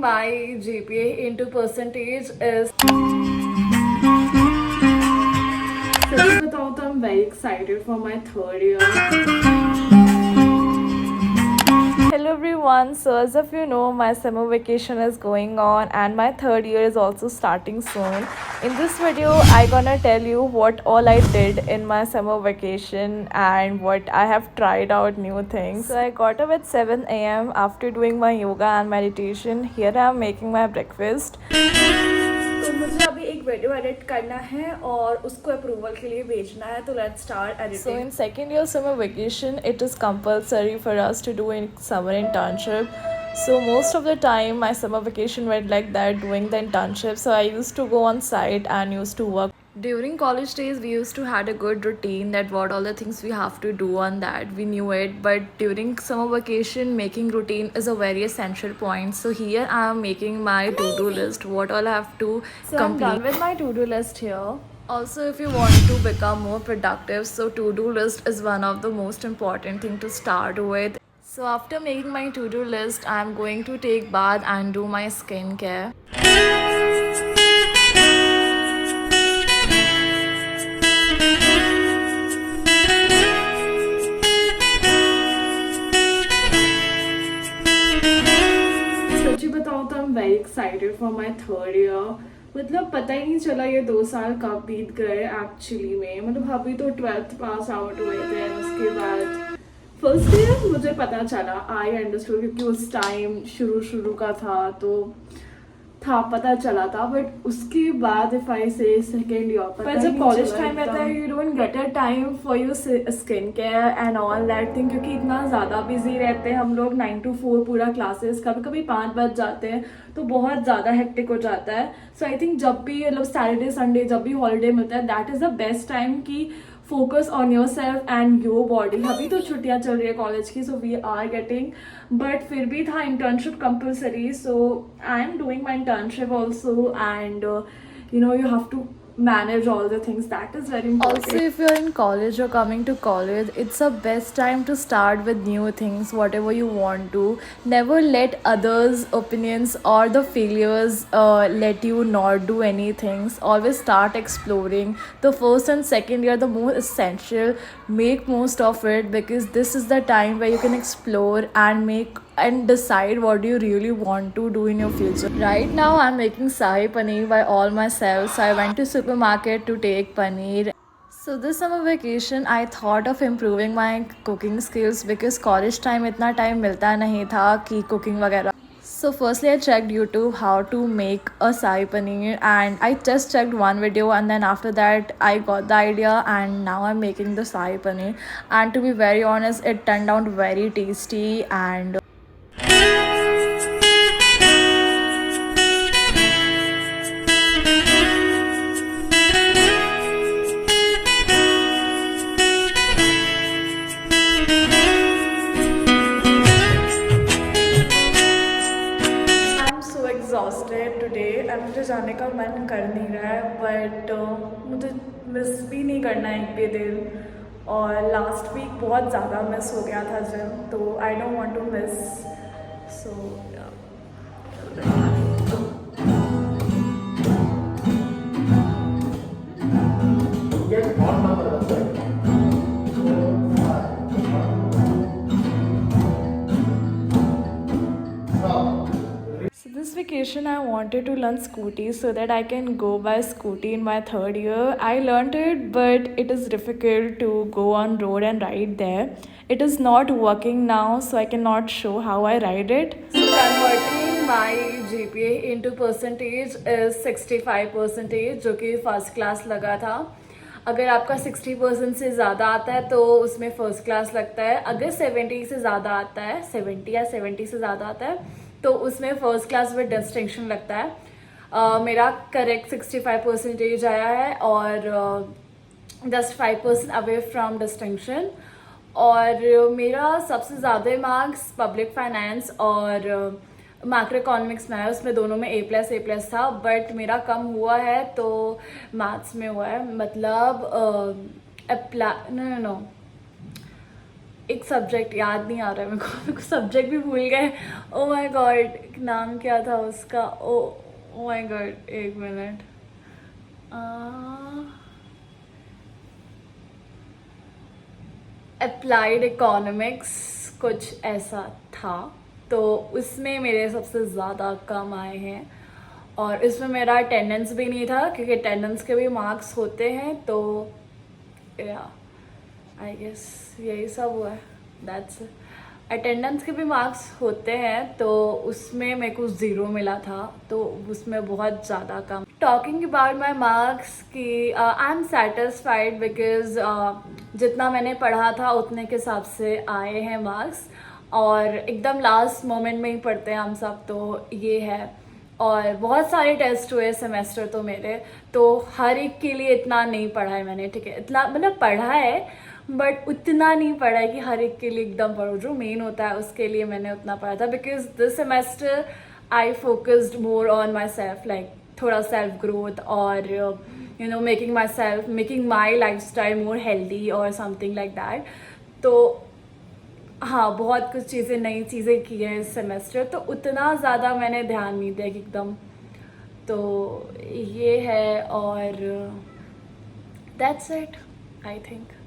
my GPA into percentage is सच बताऊँ तो I'm very excited for my third year. Hello everyone, so as of you know, my summer vacation is going on and my third year is also starting soon. In this video I gonna tell you what all I did in my summer vacation and what I have tried out new things. So I got up at 7 a.m. after doing my yoga and meditation. Here I am making my breakfast. तो मुझे अभी एक video edit करना है और उसको approval के लिए भेजना है, तो let's start editing. So in second year summer vacation, it is compulsory for us to do in summer internship. So most of the time my summer vacation went like that, doing the internship. So I used to go on site and used to work. During college days we used to had a good routine that what all the things we have to do on that, we knew it. But during summer vacation, making routine is a very essential point. So here I am making my to-do list, what all I have to complete. I'm done with my to-do list here. Also, if you want to become more productive, so to-do list is one of the most important thing to start with. So after making my to-do list, I am going to take bath and do my skincare. सच्ची बताऊँ तो I'm very excited for my third year. मतलब पता ही नहीं चला ये 2 साल कब बीत गए एक्चुअली में. मतलब अभी तो 12th पास आउट हुए थे, उसके बाद फर्स्ट ईयर मुझे पता चला, आई अंडरस्टूड, क्योंकि उस टाइम शुरू का था तो था, पता चला था. बट उसके बाद इफ आई से सेकेंड ईयर पर जब कॉलेज टाइम रहता है, you don't get a time for your skin care and all that thing, क्योंकि इतना ज़्यादा बिजी रहते हैं हम लोग. 9 to 4 पूरा क्लासेस, कभी कभी 5 बज जाते हैं, तो बहुत ज़्यादा हेक्टिक हो जाता है. सो आई थिंक जब भी मतलब सैटरडे संडे जब भी हॉलीडे मिलता है, that is the best time की focus on yourself and your body. अभी तो छुट्टियां चल रही है कॉलेज की, so we are getting, but फिर भी था internship compulsory. So I am doing my internship also and you have to manage all the things. That is very important. Also, if you're in college or coming to college, it's the best time to start with new things, whatever you want to. Never let others' opinions or the failures let you not do anything. Always start exploring. The first and second year, the more essential. Make most of it, because this is the time where you can explore and make and decide what you really want to do in your future. Right now I'm making sahi paneer by all myself. So I went to supermarket to take paneer. So this summer vacation I thought of improving my cooking skills, because college time इतना time मिलता नहीं था कि cooking वगैरह. So firstly I checked YouTube how to make a sahi paneer, and I just checked one video, and then after that I got the idea and now I'm making the sahi paneer. And to be very honest, it turned out very tasty. And exhausted today and मुझे जाने का मन कर नहीं रहा है, but मुझे miss भी नहीं करना है एक भी दिन. और लास्ट वीक बहुत ज़्यादा मिस हो गया था जिम, तो I don't want to miss. So this vacation I wanted to learn scooty so that I can go by scooty in my third year. I learned it, but it is difficult to go on road and ride there. It is not working now, so I cannot show how I ride it. So converting my GPA into percentage is 65%, जो कि first class लगा था. अगर आपका 60% से ज़्यादा आता है तो उसमें फ़र्स्ट क्लास लगता है. अगर 70 से ज़्यादा आता है, 70 या 70 से ज़्यादा आता है, तो उसमें फर्स्ट क्लास विद डिस्टिंक्शन लगता है. मेरा करेक्ट 65% आया है और जस्ट 5% अवे फ्रॉम डिस्टिंक्शन. और मेरा सबसे ज़्यादा मार्क्स पब्लिक फाइनेंस और मैक्रो इकोनॉमिक्स में है, उसमें दोनों में A++ था. बट मेरा कम हुआ है तो मैथ्स में हुआ है, मतलब नो एक सब्जेक्ट याद नहीं आ रहा है मेरे को सब्जेक्ट भी भूल गए। ओ माय गॉड, नाम क्या था उसका? ओ माय गॉड, एक मिनट। अप्लाइड इकोनॉमिक्स कुछ ऐसा था। तो उसमें मेरे सबसे ज़्यादा कम आए हैं, और इसमें मेरा अटेंडेंस भी नहीं था क्योंकि अटेंडेंस के भी मार्क्स होते हैं। तो या आई गेस यही सब हुआ है, दैट्स। अटेंडेंस के भी मार्क्स होते हैं, तो उसमें मेरे को 0 मिला था, तो उसमें बहुत ज़्यादा कम। टॉकिंग अबाउट माई मार्क्स की आई एम सेटिस्फाइड बिकॉज जितना मैंने पढ़ा था उतने के हिसाब से आए हैं मार्क्स, और एकदम लास्ट मोमेंट में ही पढ़ते हैं हम सब, तो ये है। और बहुत सारे टेस्ट हुए सेमेस्टर तो मेरे, तो हर एक के लिए इतना नहीं पढ़ा है मैंने, ठीक है? इतना मतलब पढ़ा है बट उतना नहीं पढ़ा है कि हर एक के लिए एकदम पढ़ो। जो मेन होता है उसके लिए मैंने उतना पढ़ा था, because this semester I focused more on my self, like थोड़ा सेल्फ ग्रोथ और you know making my life style more healthy और समथिंग लाइक दैट। तो हाँ, बहुत कुछ चीज़ें, नई चीज़ें की हैं इस सेमेस्टर, तो उतना ज़्यादा मैंने ध्यान नहीं दिया कि एकदम। तो ये है, और दैट्स इट आई थिंक।